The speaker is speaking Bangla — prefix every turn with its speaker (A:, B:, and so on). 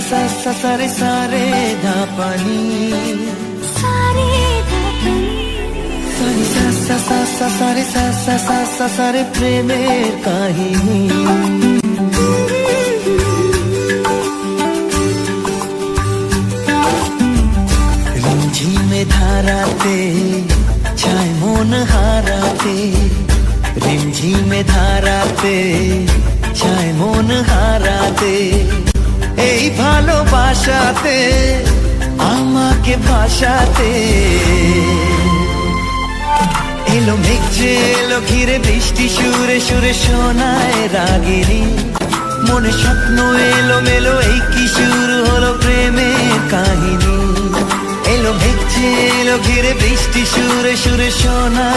A: सा सा सा रे सा रे धा पानी सारे सा सा सा सा सा रे सा सा सा सा सा रे প্রেমের কাহিনী রিমঝিমে ধারাতে চায় মন হারাতে রিমঝিমে ধারাতে চায় মন হারাতে এই ভালোবাসাতে আমাকে ভাসাতে এলো মেঘ যে এলো ঘিরে বৃষ্টি সুরে সুরে শোনায় রাগিনী মনে স্বপ্ন এলো মেলো এই কি শুরু হলো প্রেমের কাহিনী এলো মেঘ যে এলো ঘিরে বৃষ্টি সুরে সুরে শোনায়